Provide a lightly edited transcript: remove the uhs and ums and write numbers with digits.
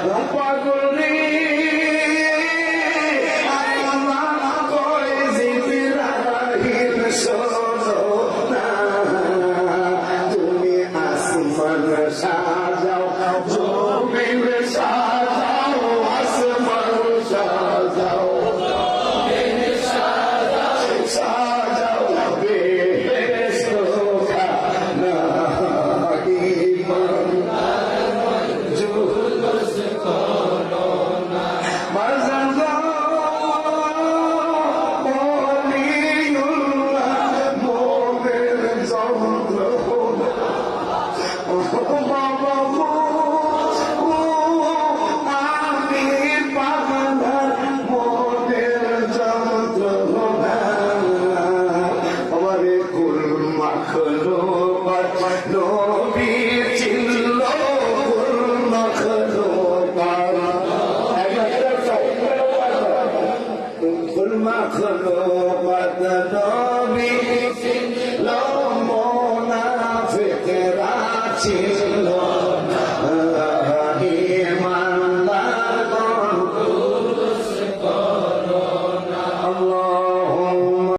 পাগল সাজাও জমিন সাজাও আসমান সাজাও সাজাও বেহেশত খানা ঈমান জুলুস করো না মাজাগো বলিউল্লাহ মোদের যন্ত্রণা ছিল